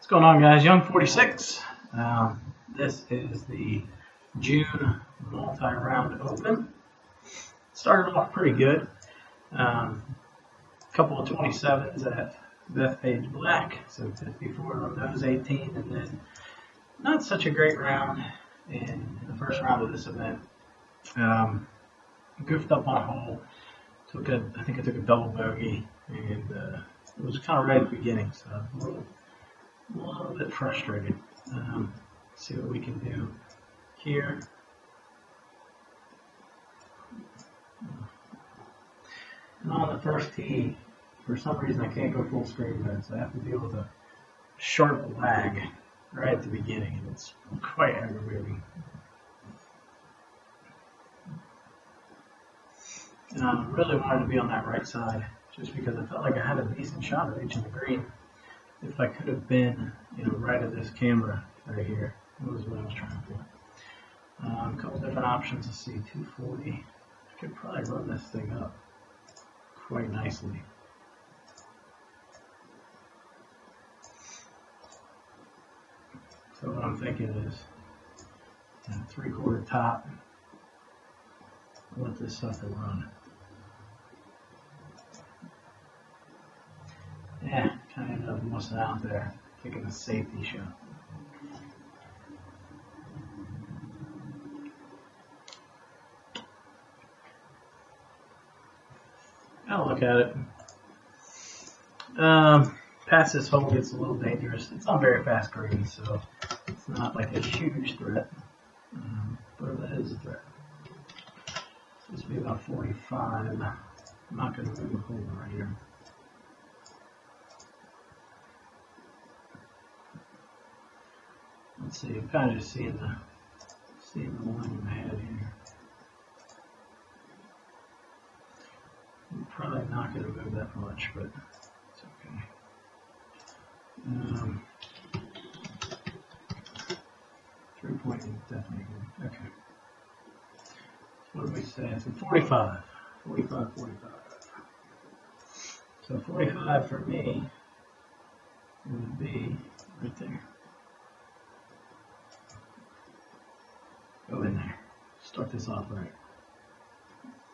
What's going on, guys? Young 46. This is the June multi-round open. Started off pretty good. Couple of 27s at Bethpage Black, so 54 on those 18, and then not such a great round in the first round of this event. Goofed up on a hole. I think I took a double bogey, and it was kind of right at the beginning, so a little bit frustrated. See what we can do here. And on the first tee, for some reason I can't go full screen mode, so I have to deal with a sharp lag right at the beginning, and it's quite aggravating. And I really wanted to be on that right side, just because I felt like I had a decent shot at reaching the green. If I could have been, right at this camera right here, that was what I was trying to do. A couple different options. Let's see, 240. I could probably run this thing up quite nicely. So what I'm thinking is 3/4 top. Let this sucker run. Yeah, kind of ended up missing out there, taking a safety shot. I'll look at it. Past this hole gets a little dangerous. It's on very fast green, so it's not like a huge threat, but it is a threat. This will be about 45. I'm not going to move a hole right here. Let's see, I'm kind of just seeing the line in my head here. I'm probably not going to move that much, but it's okay. 3 point is definitely good. Okay. What do we say? It's a 45. 45. So 45 for me would be right there. Go in there. Start this off right.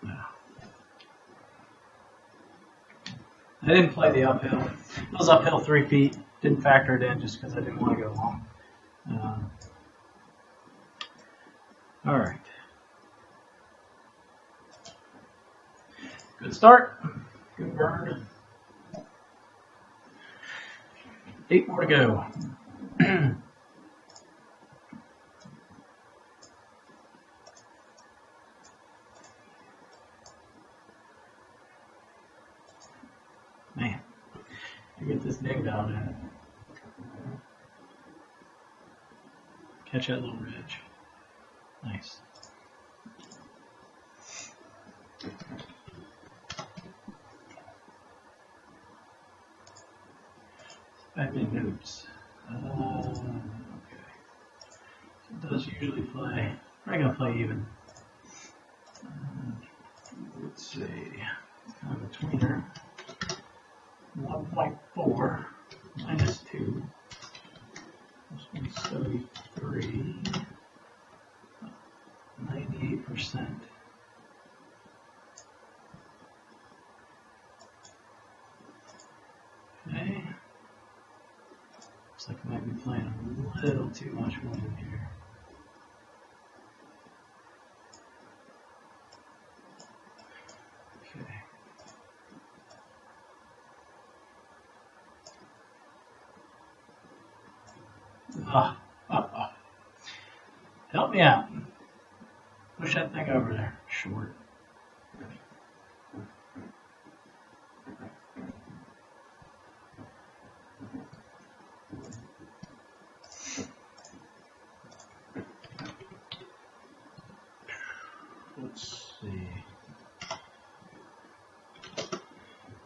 Now. I didn't play the uphill. It was uphill 3 feet. Didn't factor it in just because I didn't want to go long. All right. Good start. Good burn. 8 more to go. Man, I get this ding down in it. Catch that little ridge. Nice. Pinehurst. Okay. So it does usually play. I'm going to play even. Let's see. Kind of a tweener. 1.4 minus 2. This one's 73. 98%. Okay. Looks like I might be playing a little too much wind here. Okay. Help me out. Push that thing over there. Short. Let's see.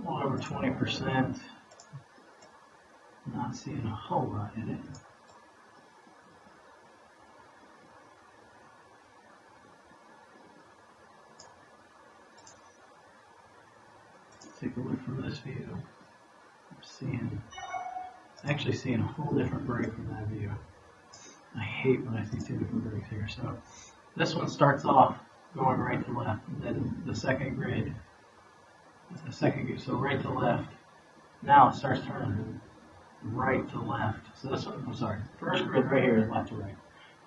Well, over 20%. Not seeing a whole lot in it. Take a look from this view. I'm seeing actually seeing a whole different break from that view. I hate when I see two different breaks here. So this one starts off going right to left. Then the second grid, so right to left. Now it starts turning right to left. So this one, I'm sorry, first grid right here is left to right.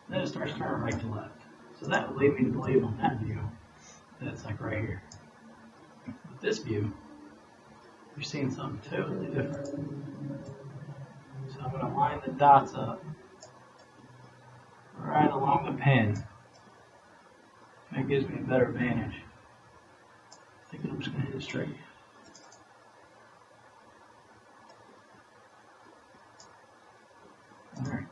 Then it starts turning right to left. So that would lead me to believe on that view that it's like right here. With this view, you're seeing something totally different. So I'm going to line the dots up right along the pin. That gives me a better advantage. I think I'm just going to hit it straight. Alright.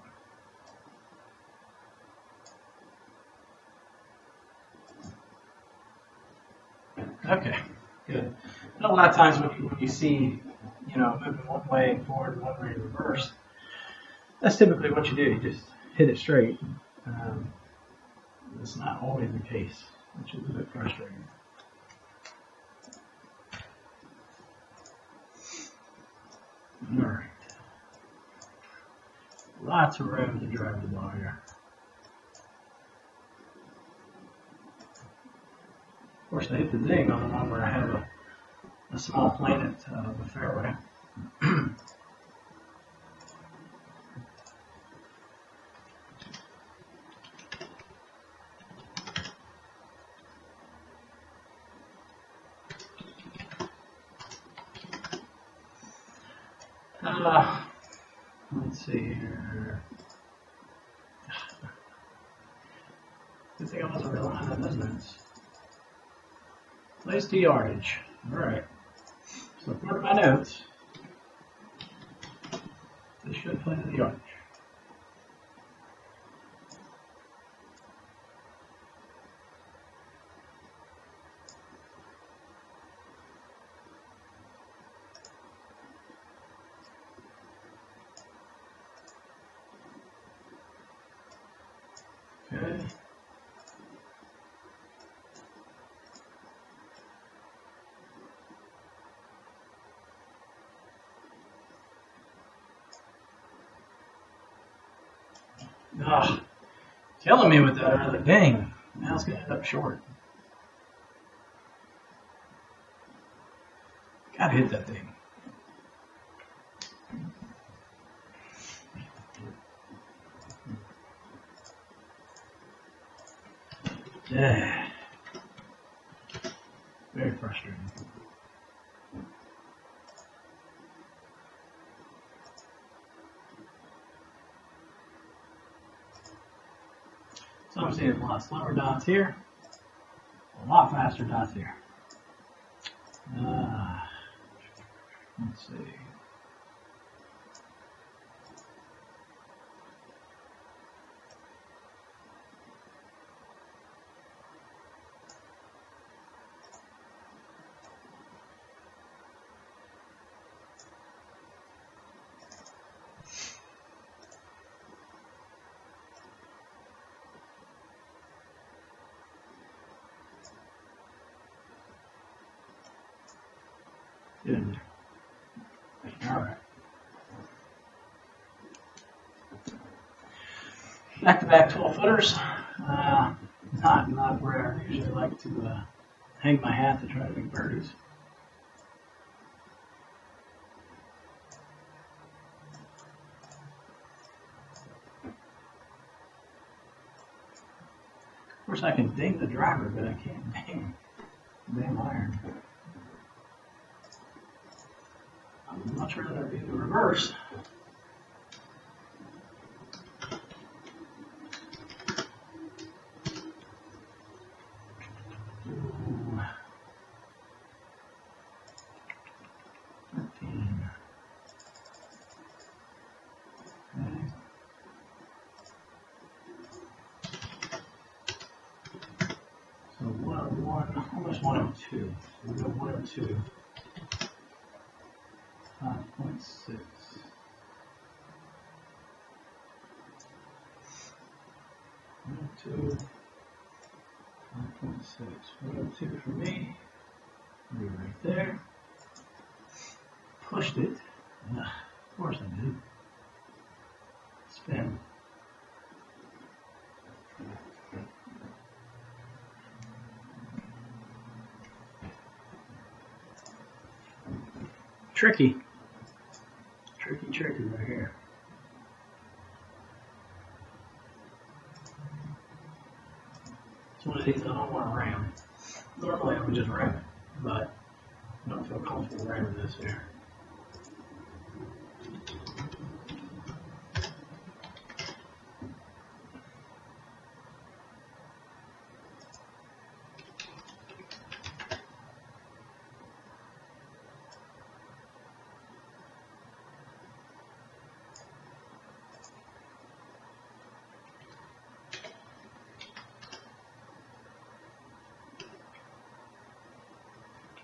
Okay, good. And a lot of times when you see, moving one way forward, one way reverse, that's typically what you do. You just hit it straight. It's not always the case, which is a bit frustrating. All right. Lots of room to drive the ball here. Of course, I hit the ding on the one where I have a small plane at the fairway. Let's see here. Good thing I wasn't relying on those notes. Place to yardage. Alright. So according to my notes, this should play to the yardage. Okay. Killing me with that early. Dang. Now it's going to end up short. Gotta hit that thing. Yeah. Very frustrating. So I'm seeing a lot slower dots here, a lot faster dots here. Let's see. Good. All right. Back-to-back 12-footers. Not where I usually like to hang my hat to try to make birdies. Of course, I can ding the driver, but I can't ding the damn iron. I'd much rather be the reverse. Ooh. 13. Okay. So 101, almost 102. So we go 102. 5.6. 102. 5.6. 102 for me. Be right there. Pushed it. Of course I did. Tricky. Tricky right here. It's one of these I don't want to ram. Normally I would just ram it, but I don't feel comfortable ramming this here.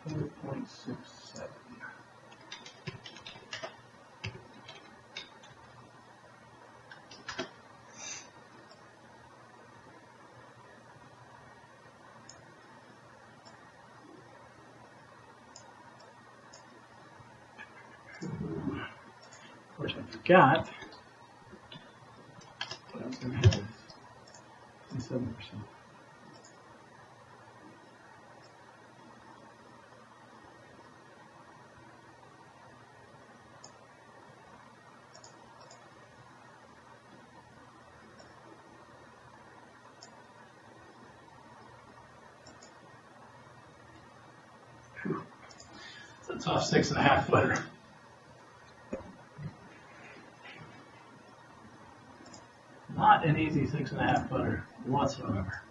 .67. Of course, I forgot. What else did I have? 7%. It's a tough 6.5 footer. Not an easy 6.5 footer whatsoever.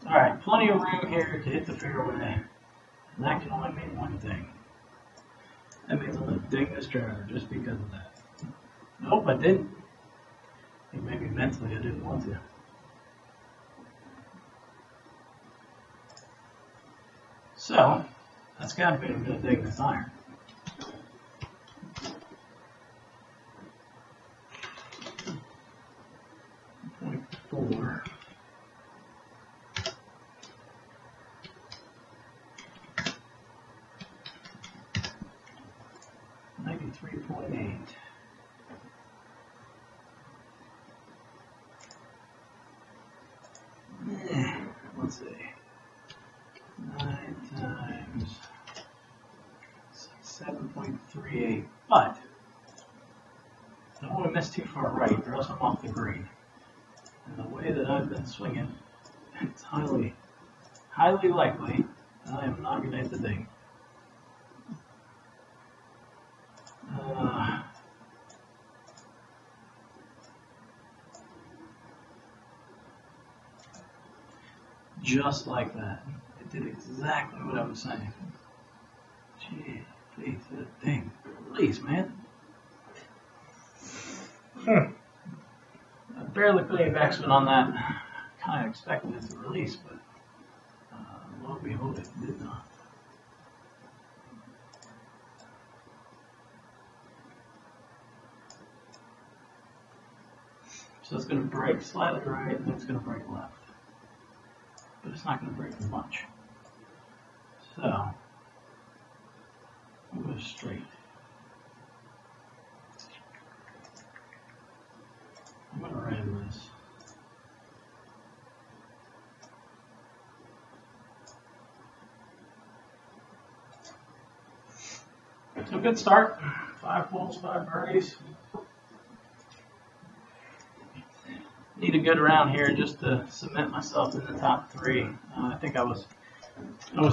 Alright, plenty of room here to hit the fairway. And that can only mean one thing. That means I'm going to ding this driver just because of that. Nope, I didn't. I think maybe mentally I didn't want to. So, that's got to be I'm going to dig this iron. .4. .8. Let's see. 9 times 7.38. But I don't want to miss too far right, or else I'm off the green. And the way that I've been swinging, it's highly likely that I am not going to hit the ding. Just like that. It did exactly what I was saying. Gee, please, hit a ding. Please, man. I barely put any backspin on that. Kind of expected it to release, but lo and behold, it did not. So it's going to break slightly right, and then it's going to break left. But it's not going to break much. So, I'm going to straight. I'm going to ram this. So good start. 5 holes, 5 birdies. Need a good round here just to cement myself in the top 3. I think I was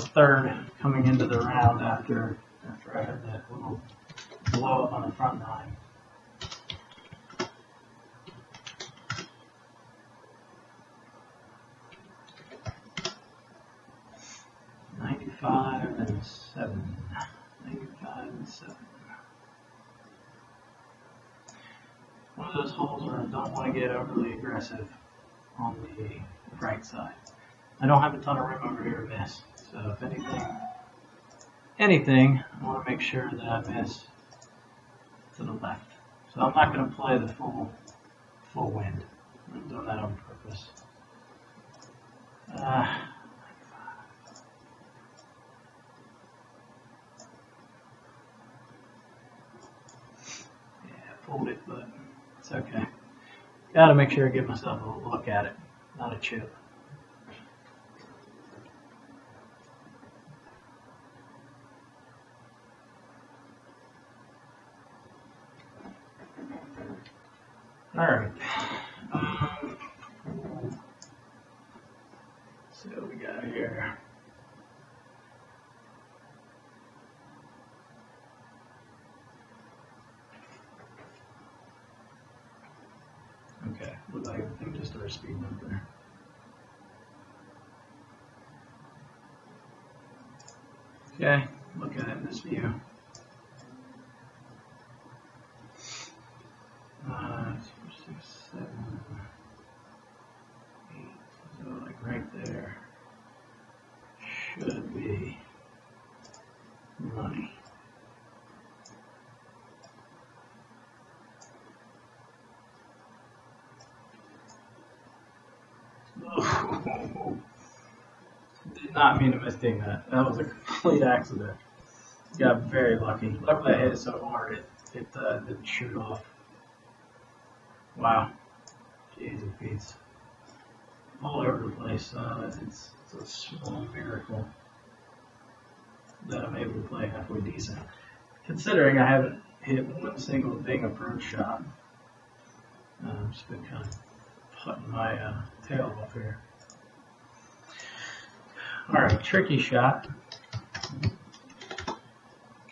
third coming into the round after I had that little blow up on the front 9. .95 and 7. 95 and 7. One of those holes where I don't want to get overly aggressive on the right side. I don't have a ton of room over here to miss. So if anything, I want to make sure that I miss to the left. So I'm not going to play the full wind. I'm doing that on purpose. Pulled it, but it's okay. Got to make sure I give myself a look at it, not a chip. All right. See what we got here. Okay, looks like everything just started speeding up there. Okay, look at it in this view. 2, 6, 7, 8. So like right there should be money. Oh, did not mean to mistake that. That was a complete accident. Got very lucky. Luckily I hit it so hard it didn't shoot off. Wow. Jesus Pete's. All over the place. It's a small miracle that I'm able to play halfway decent. Considering I haven't hit one single big approach shot. Just been kind of putting my tail off here. Alright, tricky shot.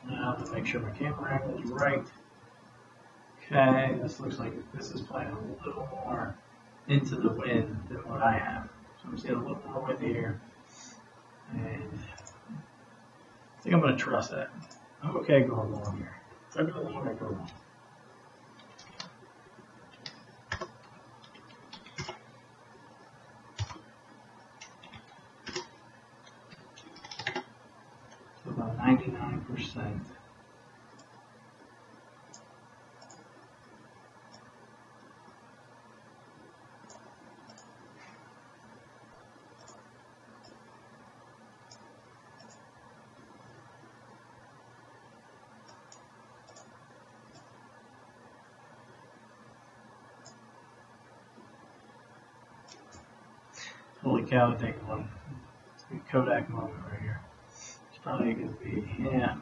Now to make sure my camera angle is right. Okay, this looks like this is playing a little more into the wind than what I have. So I'm seeing a little more wind here. And I think I'm going to trust that. I'm okay going long here. If I go long, I go long. So about 99%. Holy cow, take one. It's a Kodak moment right here. It's probably going to be, yeah.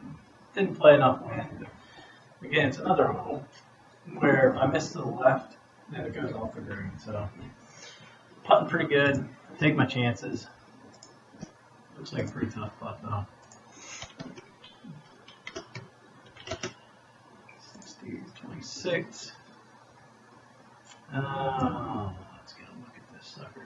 Didn't play enough wind. Again, it's another hole where if I miss to the left, then it goes off the green. So, putting pretty good. Take my chances. Looks like a pretty tough putt though. 60, 26. Let's get a look at this sucker.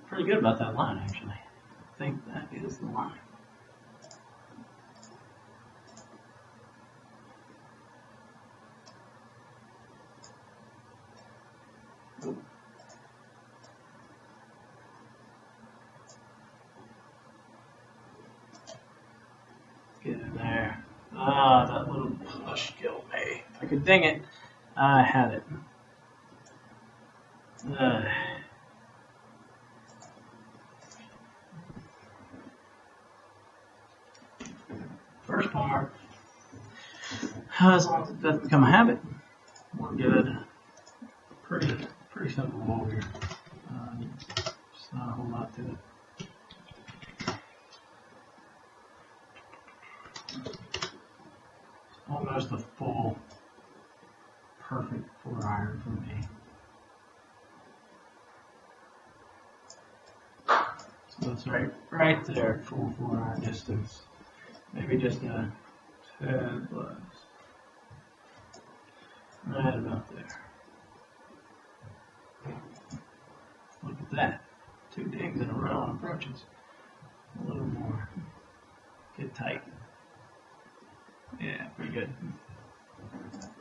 Pretty good about that line, actually. I think that is the line. Ooh. Get in there. Ah, that little push killed me. If I could ding it, I had it. First par. As long as it doesn't become a habit, we're good. Pretty simple hole here. Just not a whole lot to it. Almost a full, perfect 4-iron for me. So it's right there, full 4-iron distance. Maybe just a tad plus. Right about there. Look at that. 2 dings in a row on approaches. A little more. Get tight. Yeah, pretty good.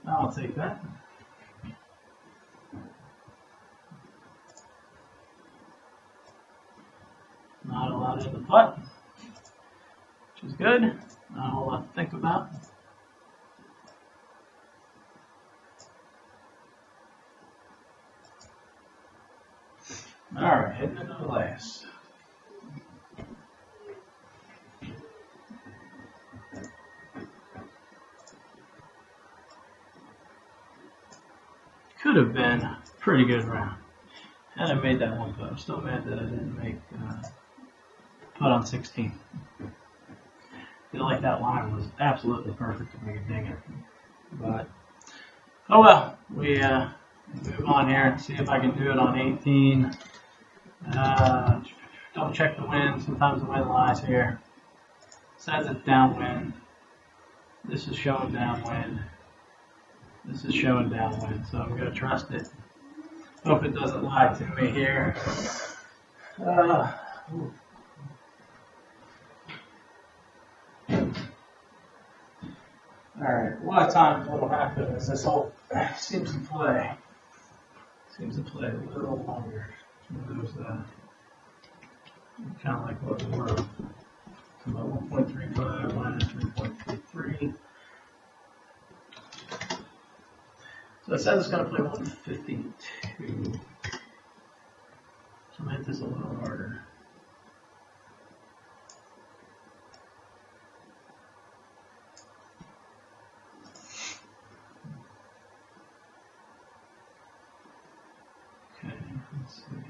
I'll take that. Not a lot in the putt, which is good. Not a whole lot to think about. Alright, heading into the last. could have been a pretty good round. And I made that one putt. I'm still mad that I didn't make putt on 16. I feel like that line was absolutely perfect to make a ding it. But, oh well, we move on here and see if I can do it on 18. Don't check the wind. Sometimes the wind lies here. Says it's downwind. This is showing downwind. This is showing downwind, so I'm going to trust it. Hope it doesn't lie to me here. Alright, a lot of times what will happen is this hole seems to play a little longer. There's kind of like what we were. So about 1.35 minus 3.33. So it says it's going to play 152. So I'm going to hit this a little harder. Okay, let's see.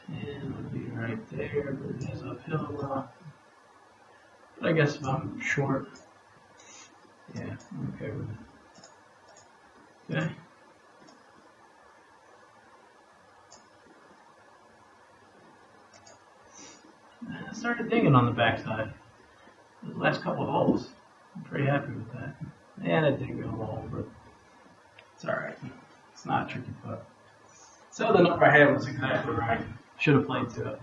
10 would be right there, but it is uphill a lot. But I guess if I'm short, yeah, I'm okay with it. Okay. I started digging on the backside. The last couple of holes. I'm pretty happy with that. And it didn't go long, but it's alright. It's not a tricky putt. So the number I had was exactly right. Should have played to it.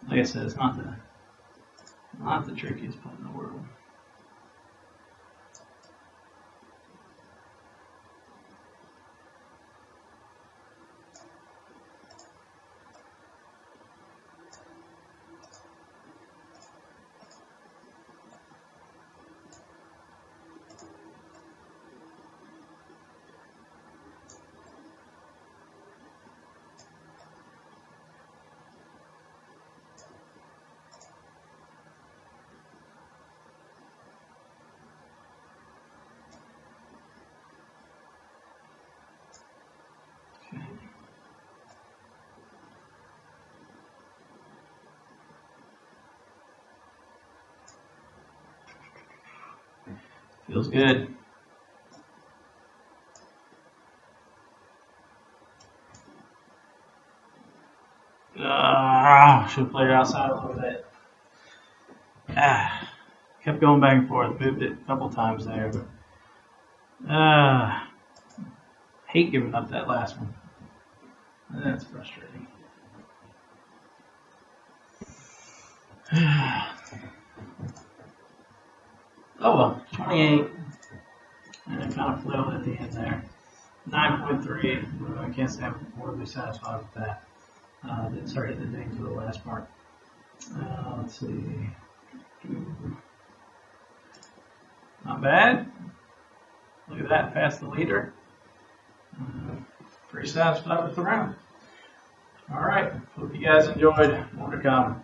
Like I said, it's not the trickiest putt in the world. Feels good. Should have played it outside a little bit. Kept going back and forth. Moved it a couple times there, but hate giving up that last one. That's frustrating. Oh well, 28. And I kind of flailed at the end there. 9.3. I can't say I'm horribly satisfied with that. Didn't start hitting the dings for the last part. Let's see. Not bad. Look at that, past the leader. Pretty satisfied with the round. All right. Hope you guys enjoyed. More to come.